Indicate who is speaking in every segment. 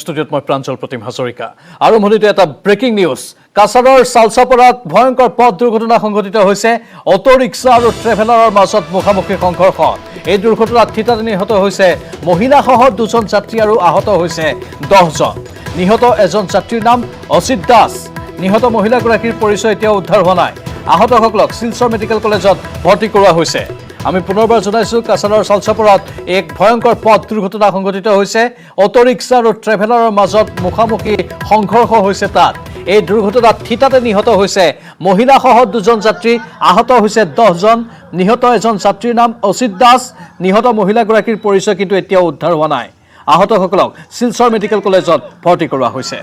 Speaker 1: ষ্টুডিঅ'ত মই প্ৰাঞ্জল প্ৰতিম হাজৰিকা আৰম্ভণিতে এটা ব্ৰেকিং নিউজ কাছাৰৰ চালচাপৰাত ভয়ংকৰ পথ দুৰ্ঘটনা সংঘটিত হৈছে অটো ৰিক্সা আৰু ট্ৰেভেলাৰৰ মাজত মুখামুখি সংঘৰ্ষ এই দুৰ্ঘটনাত থিতাতে নিহত হৈছে মহিলাসহ দুজন যাত্ৰী আৰু আহত হৈছে 10 জন নিহত এজন যাত্ৰীৰ নাম অসিত দাস নিহত মহিলাগৰাকীৰ পৰিচয় এতিয়াও উদ্ধাৰ হোৱা নাই আহতসকলক শিলচৰ মেডিকেল কলেজত ভৰ্তি কৰোৱা হৈছে আমি পুনৰবাৰ জনাইছো কাছাৰৰ চালচাপৰাত এক ভয়ংকৰ পথ দুৰ্ঘটনা সংঘটিত হৈছে অটো ৰিক্সা আৰু ট্ৰেভেলাৰৰ মাজত মুখামুখি সংঘৰ্ষ হৈছে তাত এই দুৰ্ঘটনাত থিতাতে নিহত হৈছে মহিলাসহ দুজন যাত্ৰী আহত হৈছে 10 জন নিহত এজন যাত্ৰীৰ নাম অসিত দাস নিহত মহিলাগৰাকীৰ পৰিচয় কিন্তু এতিয়াও উদ্ধাৰ হোৱা নাই আহতসকলক শিলচৰ মেডিকেল কলেজত ভৰ্তি কৰোৱা হৈছে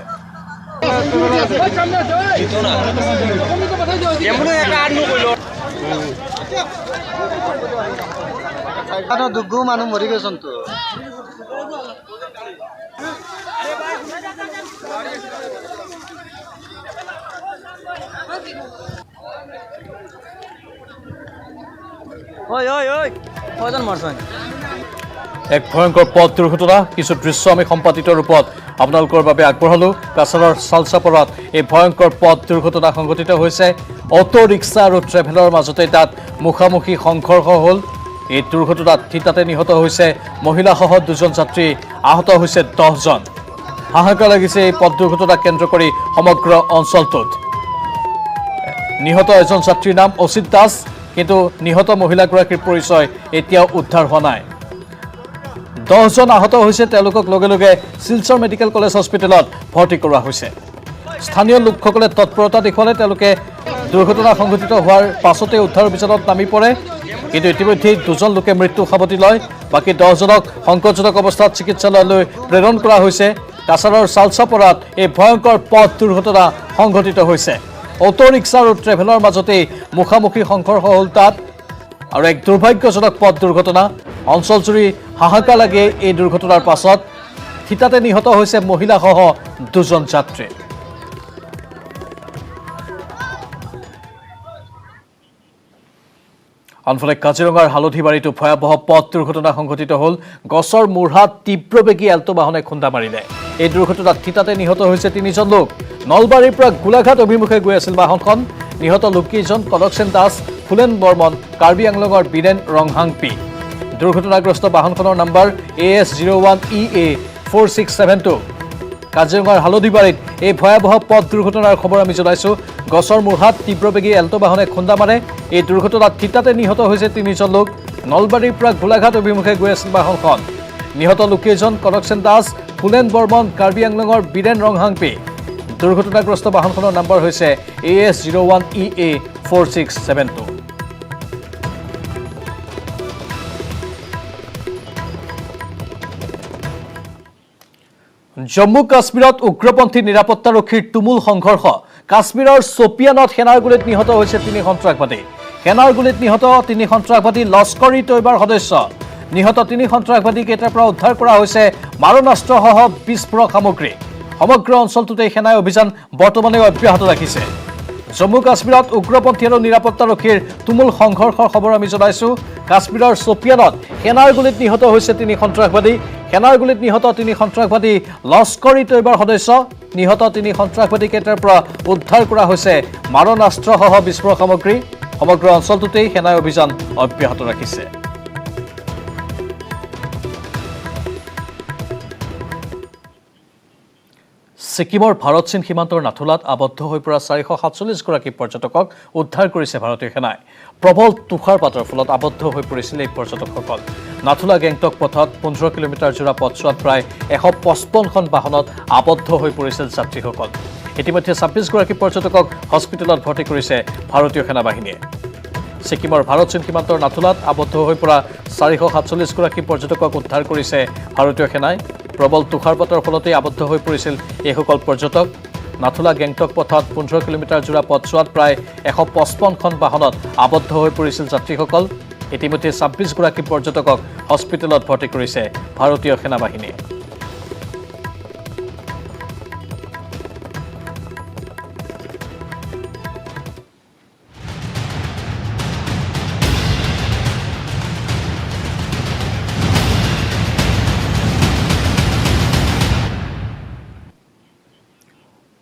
Speaker 2: দুগু মানুহ মৰি গৈছে তো
Speaker 1: এক ভয়ংকৰ পথ দুৰ্ঘটনা কিছু দৃশ্য আমি সম্পাদিত ৰূপত আপোনালোকৰ বাবে আগবঢ়ালো কাছাৰৰ চালচাপৰাত এই ভয়ংকৰ পথ দুৰ্ঘটনা সংঘটিত হৈছে অটো ৰিক্সা আৰু ট্ৰেভেলাৰৰ মাজতে তাত মুখামুখি সংঘৰ্ষ হ'ল এই দুৰ্ঘটনাত থিতাতে নিহত হৈছে মহিলাসহ দুজন যাত্ৰী আহত হৈছে 10 জন হাহাকাৰ লাগিছে এই পথ দুৰ্ঘটনাক কেন্দ্ৰ কৰি সমগ্ৰ অঞ্চলটোত নিহত এজন যাত্ৰীৰ নাম অসিত দাস কিন্তু নিহত মহিলাগৰাকীৰ পৰিচয় এতিয়াও উদ্ধাৰ হোৱা নাই 10 জন আহত হৈছে তেওঁলোকক লগে লগে শিলচৰ মেডিকেল কলেজ হস্পিটেলত ভৰ্তি কৰোৱা হৈছে স্থানীয় লোকসকলে তৎপৰতা দেখুৱালে তেওঁলোকে দুৰ্ঘটনা সংঘটিত হোৱাৰ পাছতে উদ্ধাৰ অভিযানত নামি পৰে কিন্তু ইতিমধ্যে দুজন লোকে মৃত্যু সাৱটি লয় বাকি 10 জনক সংকটজনক অৱস্থাত চিকিৎসালয়লৈ প্ৰেৰণ কৰা হৈছে কাছাৰৰ চালচাপৰাত এই ভয়ংকৰ পথ দুৰ্ঘটনা সংঘটিত হৈছে অটো ৰিক্সা আৰু ট্ৰেভেলাৰৰ মাজতে মুখামুখি সংঘৰ্ষ হ'ল তাত আৰু এক দুৰ্ভাগ্যজনক পথ দুৰ্ঘটনা অঞ্চলজুৰি হাহাকাৰ লাগে এই দুৰ্ঘটনাৰ পাছত থিতাতে নিহত হৈছে মহিলাসহ দুজন যাত্ৰী আনফালে কাজিৰঙাৰ হালধিবাৰীতো ভয়াবহ পথ দুৰ্ঘটনা সংঘটিত হ'ল গছৰ মূঢ়াত তীব্ৰবেগী এল্টো বাহনে খুন্দা মাৰিলে এই দুৰ্ঘটনাত থিতাতে নিহত হৈছে 3 জন লোক নলবাৰীৰ পৰা গোলাঘাট অভিমুখে গৈ আছিল বাহনখন নিহত লোককেইজন কনকসেন দাস ফুলেন বৰ্মন কাৰ্বি আংলঙৰ বীৰেন ৰংহাংপি দুৰ্ঘটনাগ্ৰস্ত বাহনখনৰ নম্বৰ AS01EA 4672 কাজিৰঙাৰ হালধিবাৰীত এই ভয়াবহ পথ দুৰ্ঘটনাৰ খবৰ আমি জনাইছো গছৰ মূঢ়াত তীব্ৰবেগী এল্টো বাহনে খুন্দা মাৰে এই দুৰ্ঘটনাত থিতাতে নিহত হৈছে 3 জন লোক নলবাৰীৰ পৰা গোলাঘাট অভিমুখে গৈ আছিল বাহনখন নিহত লোককেইজন কনকসেন দাস ফুলেন বৰ্মন কাৰ্বি আংলঙৰ বীৰেন ৰংহাংপি দুৰ্ঘটনাগ্ৰস্ত বাহনখনৰ নম্বৰ হৈছে AS01EA 4672 জম্মু কাশ্মীৰত উগ্ৰপন্থী নিৰাপত্তাৰক্ষীৰ তুমুল সংঘৰ্ষ কাশ্মীৰৰ সোপিয়ানত সেনাৰ গুলীত নিহত হৈছে 3 সন্ত্ৰাসবাদী সেনাৰ গুলীত নিহত 3 সন্ত্ৰাসবাদী লস্কৰী তৈবাৰ সদস্য নিহত 3 সন্ত্ৰাসবাদী কেইটাৰ পৰা উদ্ধাৰ কৰা হৈছে মাৰণাস্ত্ৰসহ বিস্ফোৰক সামগ্ৰী সমগ্ৰ অঞ্চলটোতে সেনাই অভিযান বৰ্তমানে অব্যাহত ৰাখিছে জম্মু কাশ্মীৰত উগ্ৰপন্থী আৰু নিৰাপত্তাৰক্ষীৰ তুমুল সংঘৰ্ষৰ খবৰ আমি জনাইছো কাশ্মীৰৰ সোপিয়ানত সেনাৰ গুলীত নিহত হৈছে 3 সন্ত্ৰাসবাদী সেনাৰ গুলীত নিহত 3 সন্ত্ৰাসবাদী লস্কৰী তৈবাৰ সদস্য নিহত 3 সন্ত্ৰাসবাদী কেইটাৰ পৰা উদ্ধাৰ কৰা হৈছে মাৰণাস্ত্ৰসহ বিস্ফোৰক সামগ্ৰী সমগ্ৰ অঞ্চলটোতে সেনাই অভিযান অব্যাহত ৰাখিছে সিকিমৰ ভাৰত চীন সীমান্তৰ নাথুলাত আবদ্ধ হৈ পৰা 447 গৰাকী পৰ্যটকক উদ্ধাৰ কৰিছে ভাৰতীয় সেনাই প্ৰবল তুষাৰপাতৰ ফলত আবদ্ধ হৈ পৰিছিল এই পৰ্যটকসকল নাথুলা গেংটক পথত 15 কিলোমিটাৰ জোৰা পথছোৱাত প্ৰায় 155খন বাহনত আবদ্ধ হৈ পৰিছিল যাত্ৰীসকল ইতিমধ্যে 26 গৰাকী পৰ্যটকক হস্পিটেলত ভৰ্তি কৰিছে ভাৰতীয় সেনাবাহিনীয়ে সিকিমৰ ভাৰত চীন সীমান্তৰ নাথুলাত আবদ্ধ হৈ পৰা 447 গৰাকী পৰ্যটকক উদ্ধাৰ কৰিছে ভাৰতীয় সেনাই প্ৰবল তুষাৰপাতৰ ফলতে আবদ্ধ হৈ পৰিছিল এইসকল পৰ্যটক নাথুলা গেংটক পথত 15 কিলোমিটাৰ জোৰা পথছোৱাত প্ৰায় 155খন বাহনত আবদ্ধ হৈ পৰিছিল যাত্ৰীসকল ইতিমধ্যে 26 গৰাকী পৰ্যটকক হস্পিটেলত ভৰ্তি কৰিছে ভাৰতীয় সেনাবাহিনীয়ে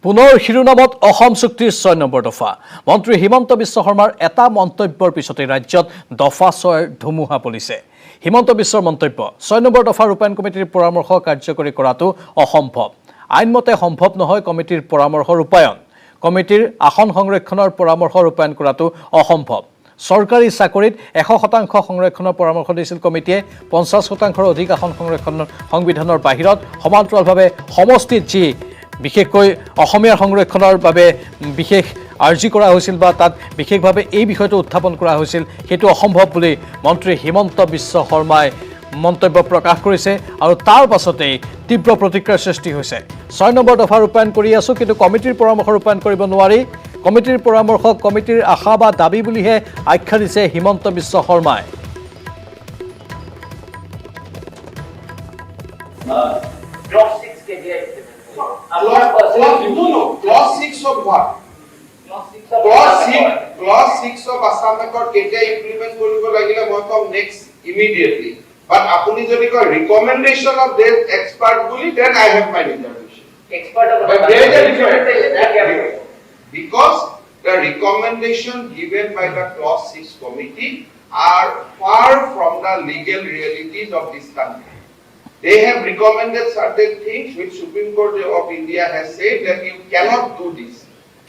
Speaker 1: পুনৰ শিৰোনামত অসম চুক্তিৰ ৬ নম্বৰ দফা মন্ত্ৰী হিমন্ত বিশ্ব শৰ্মাৰ এটা মন্তব্যৰ পিছতে ৰাজ্যত দফা ৬ৰ ধুমুহা বলিছে হিমন্ত বিশ্বৰ মন্তব্য ৬ নম্বৰ দফা ৰূপায়ণ কমিটিৰ পৰামৰ্শ কাৰ্যকৰী কৰাটো অসম্ভৱ আইনমতে সম্ভৱ নহয় কমিটিৰ পৰামৰ্শ ৰূপায়ণ কমিটিৰ আসন সংৰক্ষণৰ পৰামৰ্শ ৰূপায়ণ কৰাটো অসম্ভৱ চৰকাৰী চাকৰিত ১০০% সংৰক্ষণৰ পৰামৰ্শ দিছিল কমিটিয়ে ৫০%ৰ অধিক আসন সংৰক্ষণৰ সংবিধানৰ বাহিৰত সমান্তৰালভাৱে সমষ্টিত যি বিশেষকৈ অসমীয়াৰ সংৰক্ষণৰ বাবে বিশেষ আৰ্জি কৰা হৈছিল বা তাত বিশেষভাৱে এই বিষয়টো উত্থাপন কৰা হৈছিল সেইটো অসম্ভৱ বুলি মন্ত্ৰী হিমন্ত বিশ্ব শৰ্মাই মন্তব্য প্ৰকাশ কৰিছে আৰু তাৰ পাছতেই তীব্ৰ প্ৰতিক্ৰিয়াৰ সৃষ্টি হৈছে ৬ নম্বৰ দফা ৰূপায়ণ কৰি আছো কিন্তু কমিটিৰ পৰামৰ্শ ৰূপায়ণ কৰিব নোৱাৰি কমিটিৰ পৰামৰ্শ কমিটিৰ আশা বা দাবী বুলিহে আখ্যা দিছে হিমন্ত বিশ্ব শৰ্মাই
Speaker 3: Clause 6 of what? Clause 6 of Assam Accord কেতিয়া implement কৰিব লাগিলে মই কম next immediately. But আপুনি যদি কয় recommendation of this expert বুলি then I have my reservation.
Speaker 4: Expert of
Speaker 3: But there is a difference. Because the recommendation given by the Clause 6 committee are far from the legal realities of this country. They have recommended certain things which Supreme Court of India has said that you cannot do this.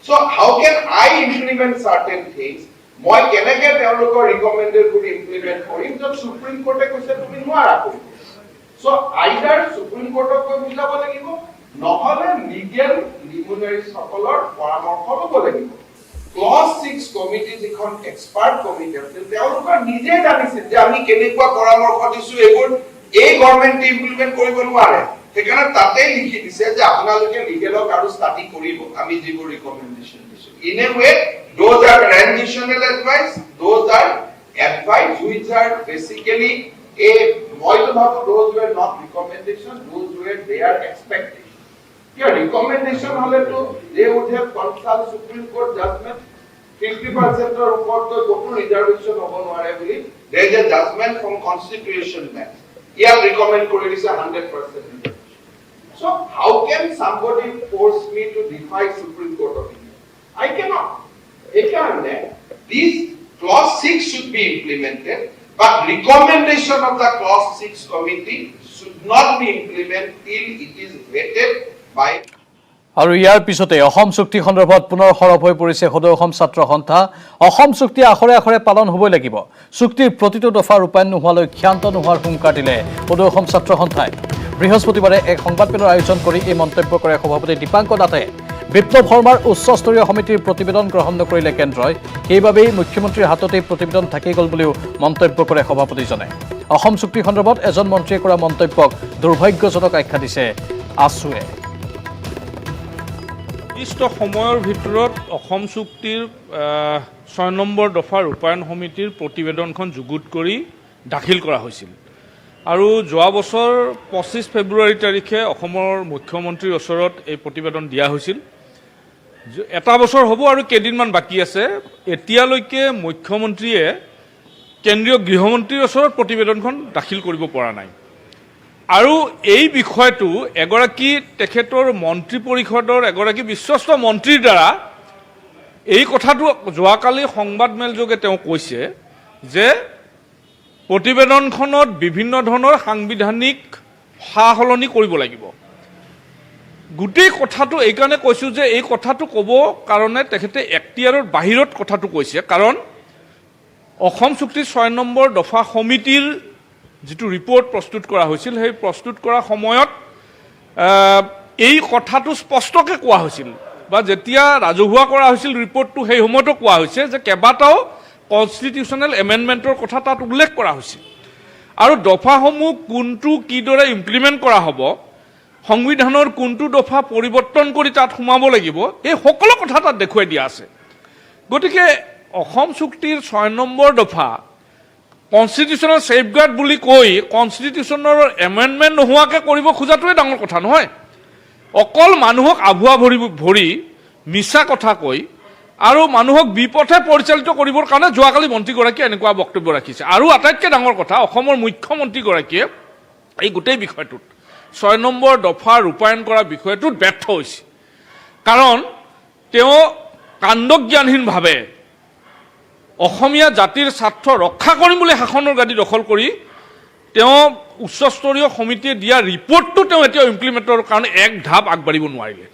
Speaker 3: So how can I implement certain things? Moi keneke teolokor recommended could implement korim job Supreme Court e koise tumi nwara koribo. So either Supreme Court ok bujabo lagibo নহলে legal luminaries sokolor paramorkho lobo lagibo. Clause 6 committee jikhon expert committee asil teolokor nije janisil je ami kenekwa paramorkho disu ebor এই government implement কৰিব নোৱাৰে সেইকাৰণে তাতে লিখি দিছে যে আপোনালোকে লিগেলক আৰু স্টাডি কৰিব আমি যিবোৰ ৰিকমেন্ডেশন দিছো in a way those are transitional advice those are advice which are basically uh মই তো ভাবো those were not recommendation those were they are expectation ইয়া রিকমেন্ডেশন হলে তো they would have consult supreme court judgement 50% এর উপর তো কোনো রিজার্ভেশন হ'ব নোৱাৰে বুলি there is a judgment from constitution bench Yeah, recommend Korea 100%. So how can somebody force me to defy Supreme Court of India? I cannot. This clause 6 should be implemented, but recommendation of the clause 6 committee should not be implemented till it is vetted by
Speaker 1: আৰু ইয়াৰ পিছতে অসম চুক্তি সন্দৰ্ভত পুনৰ সৰব হৈ পৰিছে সদৌ অসম ছাত্ৰ সন্থা অসম চুক্তি আখৰে আখৰে পালন হ'বই লাগিব চুক্তিৰ প্ৰতিটো দফা ৰূপায়ণ নোহোৱালৈ ক্ষান্ত নোহোৱাৰ হুংকাৰ দিলে সদৌ অসম ছাত্ৰ সন্থাই বৃহস্পতিবাৰে এক সংবাদমেলৰ আয়োজন কৰি এই মন্তব্য কৰে সভাপতি দীপাংক নাথে বিপ্লৱ শৰ্মাৰ উচ্চস্তৰীয় সমিতিৰ প্ৰতিবেদন গ্ৰহণ নকৰিলে কেন্দ্ৰই সেইবাবেই মুখ্যমন্ত্ৰীৰ হাততেই প্ৰতিবেদন থাকি গ'ল বুলিও মন্তব্য কৰে সভাপতিজনে অসম চুক্তি সন্দৰ্ভত এজন মন্ত্ৰীয়ে কৰা মন্তব্যক দুৰ্ভাগ্যজনক আখ্যা দিছে আছুৱে
Speaker 5: নিৰ্দিষ্ট সময়ৰ ভিতৰত অসম চুক্তিৰ ৬ নম্বৰ দফা ৰূপায়ণ সমিতিৰ প্ৰতিবেদনখন যুগুত কৰি দাখিল কৰা হৈছিল আৰু যোৱা বছৰ ২৫ ফেব্ৰুৱাৰী তাৰিখে অসমৰ মুখ্যমন্ত্ৰীৰ ওচৰত এই প্ৰতিবেদন দিয়া হৈছিল এটা বছৰ হ'ব আৰু কেইদিনমান বাকী আছে এতিয়ালৈকে মুখ্যমন্ত্ৰীয়ে কেন্দ্ৰীয় গৃহমন্ত্ৰীৰ ওচৰত প্ৰতিবেদনখন দাখিল কৰিব পৰা নাই আৰু এই বিষয়টো এগৰাকী তেখেতৰ মন্ত্ৰী পৰিষদৰ এগৰাকী বিশ্বস্ত মন্ত্ৰীৰ দ্বাৰা এই কথাটো যোৱাকালি সংবাদমেল যোগে তেওঁ কৈছে যে প্ৰতিবেদনখনত বিভিন্ন ধৰণৰ সাংবিধানিক সালসলনি কৰিব লাগিব গোটেই কথাটো এই কাৰণে কৈছো যে এই কথাটো ক'ব কাৰণে তেখেতে এখতিয়াৰৰ বাহিৰত কথাটো কৈছে কাৰণ অসম চুক্তিৰ ৬ নম্বৰ দফা সমিতিৰ যেটো ৰিপোৰ্ট প্ৰস্তুত কৰা হৈছিল সেই প্ৰস্তুত কৰা সময়ত এই কথাটো স্পষ্টকৈ কোৱা হৈছিল বা যেতিয়া ৰাজহুৱা কৰা হৈছিল ৰিপোৰ্টটো সেই সময়তো কোৱা হৈছে যে কেবাটাও কনষ্টিটিউচনেল এমেণ্ডমেণ্টৰ কথা তাত উল্লেখ কৰা হৈছে আৰু দফাসমূহ কোনটো কিদৰে ইমপ্লিমেণ্ট কৰা হ'ব সংবিধানৰ কোনটো দফা পৰিৱৰ্তন কৰি তাত সোমাব লাগিব এই সকলো কথা তাত দেখুৱাই দিয়া আছে গতিকে অসম চুক্তিৰ ৬ নম্বৰ দফা কনষ্টিটিউচনেল সেফগাৰ্ড বুলি কৈ কনষ্টিটিউচনৰ এমেণ্ডমেণ্ট নোহোৱাকৈ কৰিব খোজাটোৱে ডাঙৰ কথা নহয় অকল মানুহক আভুৱা ভৰি মিছা কথা কৈ আৰু মানুহক বিপথে পৰিচালিত কৰিবৰ কাৰণে যোৱাকালি মন্ত্ৰীগৰাকীয়ে এনেকুৱা বক্তব্য ৰাখিছে আৰু আটাইতকৈ ডাঙৰ কথা অসমৰ মুখ্যমন্ত্ৰীগৰাকীয়ে এই গোটেই বিষয়টোত ৬ নম্বৰ দফা ৰূপায়ণ কৰা বিষয়টোত ব্যৰ্থ হৈছে কাৰণ তেওঁ কাণ্ডজ্ঞানহীনভাৱে অসমীয়া জাতিৰ স্বাৰ্থ ৰক্ষা কৰিম বুলি শাসনৰ গাদী দখল কৰি তেওঁ উচ্চস্তৰীয় সমিতিয়ে দিয়া ৰিপৰ্টটো তেওঁ এতিয়া ইমপ্লিমেণ্টৰ কাৰণে এক ঢাপ আগবাঢ়িব নোৱাৰিলে।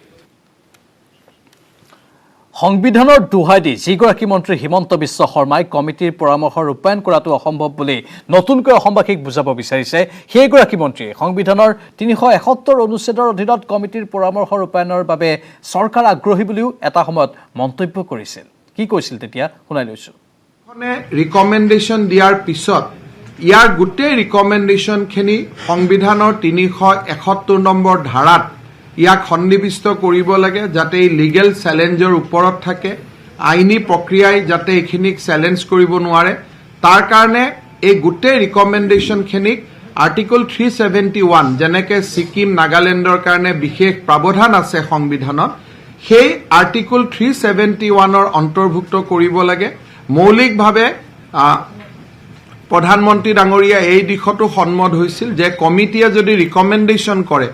Speaker 1: সংবিধানৰ দোহাই দি যিগৰাকী মন্ত্ৰী হিমন্ত বিশ্ব শৰ্মাই কমিটিৰ পৰামৰ্শ ৰূপায়ণ কৰাটো অসম্ভৱ বুলি নতুনকৈ অসমবাসীক বুজাব বিচাৰিছে, সেইগৰাকী মন্ত্ৰীয়ে সংবিধানৰ ৩৭১ অনুচ্ছেদৰ অধীনত কমিটিৰ পৰামৰ্শ ৰূপায়ণৰ বাবে চৰকাৰ আগ্ৰহী বুলিও এটা সময়ত মন্তব্য কৰিছিল। কি কৈছিল তেতিয়া শুনাই লৈছো।
Speaker 3: ৰিকমেণ্ডেশ্যন দিয়াৰ পিছত ইয়াৰ গোটেই ৰিকমেণ্ডেশ্যনখিনি সংবিধানৰ ৩৭১ নম্বৰ ধাৰাত ইয়াক সন্নিৱিষ্ট কৰিব লাগে, যাতে এই লিগেল চেলেঞ্জৰ ওপৰত থাকে, আইনী প্ৰক্ৰিয়াই যাতে এইখিনিক চেলেঞ্জ কৰিব নোৱাৰে। তাৰ কাৰণে এই গোটেই ৰিকমেণ্ডেশ্যনখিনিক আৰ্টিকল 371 যেনেকৈ ছিকিম নাগালেণ্ডৰ কাৰণে বিশেষ প্ৰাৱধান আছে সংবিধানত, সেই আৰ্টিকল 371ৰ অন্তৰ্ভুক্ত কৰিব লাগে। মৌলিকভাৱে প্ৰধানমন্ত্ৰী ডাঙৰীয়া এই দিশতো সন্মত হৈছিল যে কমিটিয়ে যদি ৰিকমেণ্ডেশ্যন কৰে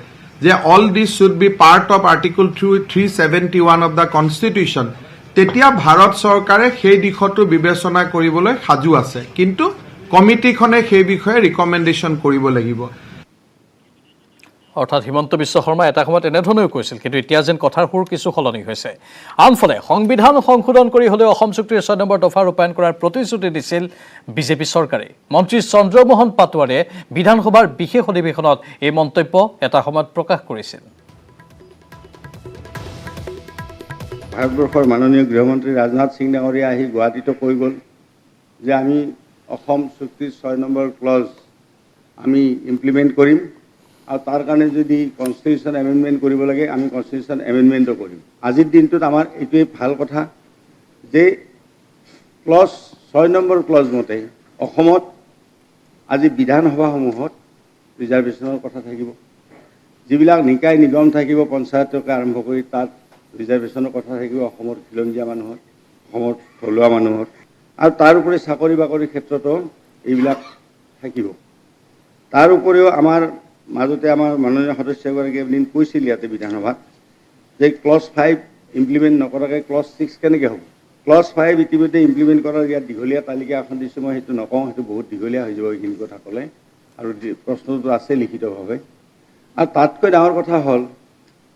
Speaker 3: যে all this should be part of article 371 of the constitution, তেতিয়া ভাৰত চৰকাৰে সেই দিশতো বিবেচনা কৰিবলৈ সাজু আছে, কিন্তু কমিটিখনে সেই বিষয়ে ৰিকমেণ্ডেশ্যন কৰিব লাগিব।
Speaker 1: অৰ্থাৎ হিমন্ত বিশ্ব শৰ্মা এটা সময়ত এনেধৰণেও কৈছিল, কিন্তু এতিয়া যেন কথাৰ সুৰ কিছু সলনি হৈছে। আনফালে সংবিধান সংশোধন কৰি হ'লেও অসম চুক্তিৰ ৬ নম্বৰ দফা ৰূপায়ণ কৰাৰ প্ৰতিশ্ৰুতি দিছিল বিজেপি চৰকাৰে। মন্ত্ৰী চন্দ্ৰমোহন পাটোৱাৰীয়ে বিধানসভাৰ বিশেষ অধিৱেশনত এই মন্তব্য এটা সময়ত প্ৰকাশ কৰিছিল।
Speaker 4: ভাৰতবৰ্ষৰ মাননীয় গৃহমন্ত্ৰী ৰাজনাথ সিং ডাঙৰীয়া আহি গুৱাহাটীতো কৈ গ'ল যে আমি অসম চুক্তিৰ ৬ নম্বৰ ক্লজ আমি ইমপ্লিমেণ্ট কৰিম, আৰু তাৰ কাৰণে যদি কনষ্টিটিউশ্যন এমেণ্ডমেণ্ট কৰিব লাগে আমি কনষ্টিটিউশ্যন এমেণ্ডমেণ্টো কৰিম। আজিৰ দিনটোত আমাৰ এইটোৱেই ভাল কথা যে ক্লজ ৬ নম্বৰ ক্লজ মতে অসমত আজি বিধানসভাসমূহত ৰিজাৰ্ভেশ্যনৰ কথা থাকিব, যিবিলাক নিকায় নিগম থাকিব পঞ্চায়তকে আৰম্ভ কৰি তাত ৰিজাৰ্ভেশ্যনৰ কথা থাকিব অসমৰ খিলঞ্জীয়া মানুহৰ, অসমৰ থলুৱা মানুহৰ, আৰু তাৰ উপৰি চাকৰি বাকৰিৰ ক্ষেত্ৰতো এইবিলাক থাকিব। তাৰ উপৰিও আমাৰ মাজতে আমাৰ মাননীয় সদস্যগৰাকীয়ে এদিন কৈছিল ইয়াতে বিধানসভাত যে ক্লজ 5 ইমপ্লিমেণ্ট নকৰাকৈ ক্লজ 6 কেনেকৈ হ'ব। ক্লজ 5 ইতিমধ্যে ইমপ্লিমেণ্ট কৰাৰ ইয়াত দীঘলীয়া তালিকা এখন দিছোঁ, মই সেইটো নকওঁ, সেইটো বহুত দীঘলীয়া হৈ যাব এইখিনি কথা ক'লে, আৰু প্ৰশ্নটো আছে লিখিতভাৱে। আৰু তাতকৈ ডাঙৰ কথা হ'ল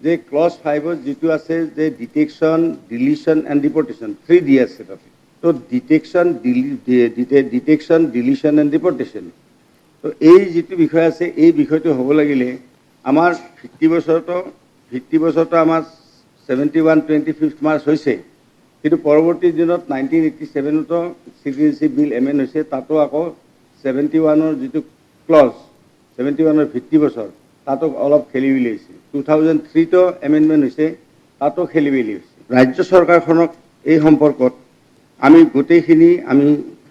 Speaker 4: যে ক্লজ 5ত যিটো আছে যে ডিটেকশ্যন, ডিলিশ্যন এণ্ড ডিপৰ্টেশ্যন, 3D আছে তাতে। তো ডিটেকশ্যন, ডিলিশ্যন এণ্ড ডিপৰ্টেশ্যন, তো এই যিটো বিষয় আছে এই বিষয়টো হ'ব লাগিলে আমাৰ ভিত্তি বছৰতো আমাৰ 71-25 মাৰ্চ হৈছে, কিন্তু পৰৱৰ্তী দিনত 1987তো চিটিজেনশ্বিপ বিল এমেণ্ড হৈছে, তাতো আকৌ 71ৰ যিটো ক্লজ, 71ৰ ভিত্তি বছৰ তাতো অলপ খেলি মেলি হৈছে। 2003তো এমেণ্ডমেণ্ট হৈছে, তাতো খেলি মেলি হৈছে। ৰাজ্য চৰকাৰখনক এই সম্পৰ্কত আমি গোটেইখিনি আমি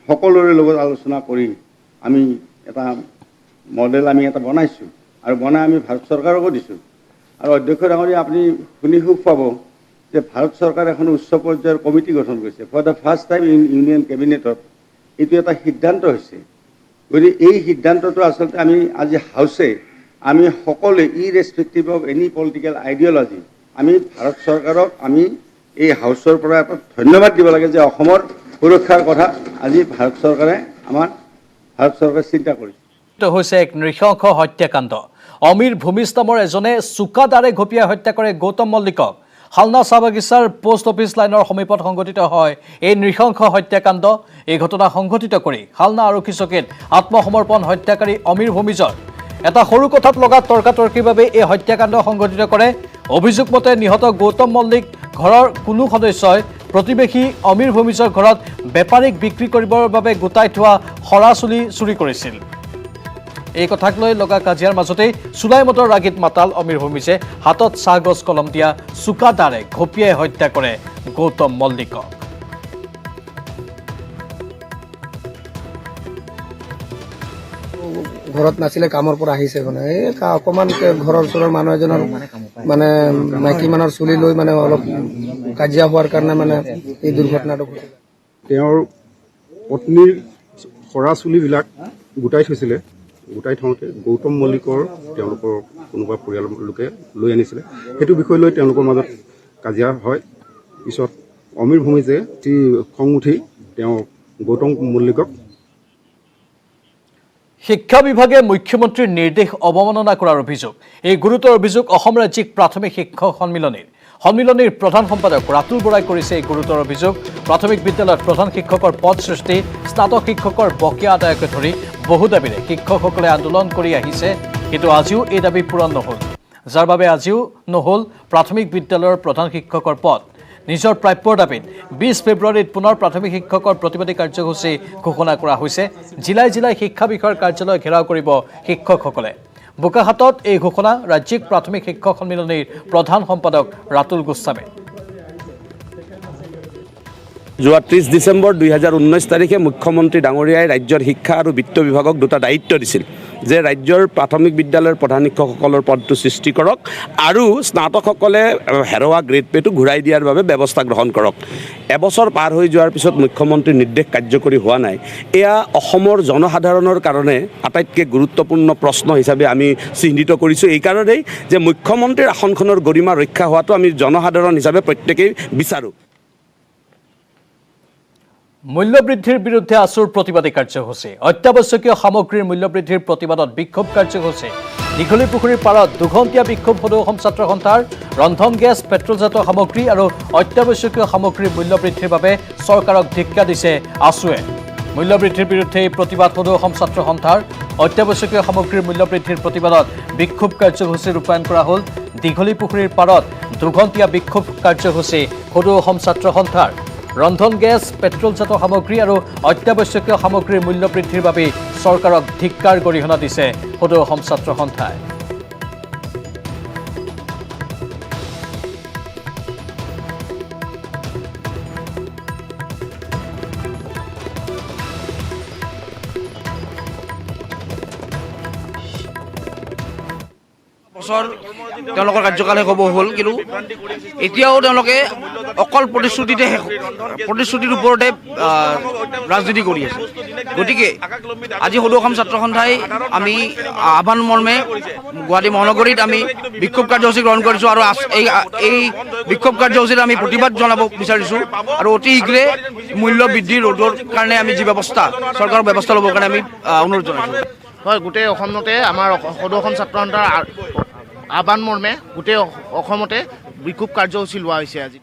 Speaker 4: সকলোৰে লগত আলোচনা কৰি আমি এটা মডেল আমি এটা বনাইছোঁ, আৰু বনাই আমি ভাৰত চৰকাৰকো দিছোঁ। আৰু অধ্যক্ষ ডাঙৰীয়া আপুনি শুনি সুখ পাব যে ভাৰত চৰকাৰে এখন উচ্চ পৰ্যায়ৰ কমিটি গঠন কৰিছে। For the first time union কেবিনেটত এইটো এটা সিদ্ধান্ত হৈছে। গতিকে এই সিদ্ধান্তটো আচলতে আমি আজি হাউচে আমি সকলোৱে ইৰেছপেক্টিভ অফ এনি পলিটিকেল আইডিঅলজি আমি ভাৰত চৰকাৰক আমি এই হাউচৰ পৰা এটা ধন্যবাদ দিব লাগে যে অসমৰ সুৰক্ষাৰ কথা আজি ভাৰত চৰকাৰে চিন্তা কৰিছে।
Speaker 1: হৈছে এক নৃশংস হত্যাকাণ্ড। অমীৰ ভূমিজ নামৰ এজনে চুকাদাৰে ঘপিয়াই হত্যা কৰে গৌতম মল্লিকক। হালনা চাহ বাগিচাৰ পোষ্ট অফিচ লাইনৰ সমীপত সংঘটিত হয় এই নৃশংস হত্যাকাণ্ড। এই ঘটনা সংঘটিত কৰি হালনা আৰক্ষী চকীত আত্মসমৰ্পণ হত্যাকাৰী অমীৰ ভূমিজৰ। এটা সৰু কথাত লগা তৰ্কাতৰ্কিৰ বাবে এই হত্যাকাণ্ড সংঘটিত কৰে। অভিযোগ মতে নিহত গৌতম মল্লিক ঘৰৰ কোনো সদস্যই প্ৰতিবেশী অমীৰ ভূমিজৰ ঘৰত বেপাৰীক বিক্ৰী কৰিবৰ বাবে গোটাই থোৱা সৰা চুলি চুৰি কৰিছিল। এই কথাক লৈ লগা কাজিয়াৰ মাজতেই চুলাইমতৰ ৰাগীত মাতাল অমীৰ ভূমিজে হাতত চাহগছ কলম দিয়া চুকাদাৰে ঘপিয়াই হত্যা কৰে গৌতম মল্লিকক।
Speaker 6: ঘৰত নাছিলে, কামৰ পৰা আহিছে, মানে এই অকণমান ঘৰৰ ওচৰৰ মানুহ এজনৰ মানে মাইকী মানুহৰ চুলি লৈ মানে অলপ কাজিয়া হোৱাৰ কাৰণে মানে এই দুৰ্ঘটনাটো ঘটিলে।
Speaker 7: তেওঁৰ পত্নীৰ সৰা চুলিবিলাক গোটাই থৈছিলে। গোটাই থওঁতে গৌতম মল্লিকৰ তেওঁলোকৰ কোনোবা পৰিয়ালৰ লোকে লৈ আনিছিলে। সেইটো বিষয় লৈ তেওঁলোকৰ মাজত কাজিয়া হয়। পিছত অমীৰ ভূমিজে খং উঠি তেওঁ গৌতম মল্লিকক
Speaker 1: শিক্ষা বিভাগে মুখ্যমন্ত্ৰীৰ নিৰ্দেশ অৱমাননা কৰাৰ অভিযোগ। এই গুৰুতৰ অভিযোগ অসম ৰাজ্যিক প্ৰাথমিক শিক্ষক সন্মিলনীৰ প্ৰধান সম্পাদক ৰাতুল বৰাই কৰিছে। এই গুৰুতৰ অভিযোগ প্ৰাথমিক বিদ্যালয়ত প্ৰধান শিক্ষকৰ পদ সৃষ্টি, স্নাতক শিক্ষকৰ বকেয়া আদায়কে ধৰি বহু দাবীৰে শিক্ষকসকলে আন্দোলন কৰি আহিছে, কিন্তু আজিও এই দাবী পূৰণ নহ'ল, যাৰ বাবে আজিও নহ'ল প্ৰাথমিক বিদ্যালয়ৰ প্ৰধান শিক্ষকৰ পদ। নিজৰ প্ৰাপ্যৰ দাবীত 20 ফেব্ৰুৱাৰীত পুনৰ প্ৰাথমিক শিক্ষকৰ প্ৰতিবাদী কাৰ্যসূচী ঘোষণা কৰা হৈছে। জিলাই জিলাই শিক্ষা বিষয়াৰ কাৰ্যালয় ঘেৰাও কৰিব শিক্ষকসকলে। বোকাখাতত এই ঘোষণা ৰাজ্যিক প্ৰাথমিক শিক্ষক সন্মিলনীৰ প্ৰধান সম্পাদক ৰাতুল গোস্বামী।
Speaker 8: যোৱা 30 ডিচেম্বৰ 2019 তাৰিখে মুখ্যমন্ত্ৰী ডাঙৰীয়াই ৰাজ্যৰ শিক্ষা আৰু বিত্ত বিভাগক দুটা দায়িত্ব দিছিল যে ৰাজ্যৰ প্ৰাথমিক বিদ্যালয়ৰ প্ৰধান শিক্ষকসকলৰ পদটো সৃষ্টি কৰক আৰু স্নাতকসকলে হেৰুৱা গ্ৰেড পেটো ঘূৰাই দিয়াৰ বাবে ব্যৱস্থা গ্ৰহণ কৰক। এবছৰ পাৰ হৈ যোৱাৰ পিছত মুখ্যমন্ত্ৰীৰ নিৰ্দেশ কাৰ্যকৰী হোৱা নাই। এয়া অসমৰ জনসাধাৰণৰ কাৰণে আটাইতকৈ গুৰুত্বপূৰ্ণ প্ৰশ্ন হিচাপে আমি চিহ্নিত কৰিছোঁ। এইকাৰণেই যে মুখ্যমন্ত্ৰীৰ আসনখনৰ গৰিমা ৰক্ষা হোৱাটো আমি জনসাধাৰণ হিচাপে প্ৰত্যেকেই বিচাৰোঁ।
Speaker 1: মূল্যবৃদ্ধিৰ বিৰুদ্ধে আছুৰ প্ৰতিবাদী কাৰ্যসূচী। অত্যাৱশ্যকীয় সামগ্ৰীৰ মূল্যবৃদ্ধিৰ প্ৰতিবাদত বিক্ষোভ কাৰ্যসূচী। দীঘলী পুখুৰীৰ পাৰত দুঘণ্টীয়া বিক্ষোভ সদৌ অসম ছাত্ৰ সন্থাৰ। ৰন্ধন গেছ, পেট্ৰলজাত সামগ্ৰী আৰু অত্যাৱশ্যকীয় সামগ্ৰীৰ মূল্যবৃদ্ধিৰ বাবে চৰকাৰক ধিক্কাৰ দিছে আছুৱে। মূল্যবৃদ্ধিৰ বিৰুদ্ধে এই প্ৰতিবাদ সদৌ অসম ছাত্ৰ সন্থাৰ। অত্যাৱশ্যকীয় সামগ্ৰীৰ মূল্যবৃদ্ধিৰ প্ৰতিবাদত বিক্ষোভ কাৰ্যসূচী ৰূপায়ণ কৰা হ'ল। দীঘলী পুখুৰীৰ পাৰত দুঘণ্টীয়া বিক্ষোভ কাৰ্যসূচী সদৌ অসম ছাত্ৰ সন্থাৰ। ৰন্ধন গেছ, পেট্ৰলজাত সামগ্ৰী আৰু অত্যাৱশ্যকীয় সামগ্ৰীৰ মূল্যবৃদ্ধিৰ বাবে চৰকাৰক ধিক্কাৰ গৰিহণা দিছে সদৌ অসম ছাত্ৰ সন্থাই।
Speaker 9: বছৰ তেওঁলোকৰ কাৰ্যকাল শেষ হ'ব হ'ল, কিন্তু এতিয়াও তেওঁলোকে অকল প্ৰতিশ্ৰুতিৰ ওপৰতে ৰাজনীতি কৰি আছে। গতিকে আজি সদৌ অসম ছাত্ৰ সন্থাই আমি আহ্বান মৰ্মে গুৱাহাটী মহানগৰীত আমি বিক্ষোভ কাৰ্যসূচী গ্ৰহণ কৰিছোঁ আৰু এই বিক্ষোভ কাৰ্যসূচীত আমি প্ৰতিবাদ জনাব বিচাৰিছোঁ আৰু অতি শীঘ্ৰে মূল্য বৃদ্ধি ৰোধৰ কাৰণে আমি যি ব্যৱস্থা চৰকাৰৰ ব্যৱস্থা ল'বৰ কাৰণে আমি অনুৰোধ জনাইছোঁ।
Speaker 10: হয়, গোটেই অসমতে আমাৰ সদৌ অসম ছাত্ৰ সন্থাৰ আহ্বান মৰ্মে গোটেই অসমতে বিক্ষোভ কাৰ্যসূচী লোৱা হৈছে আজি।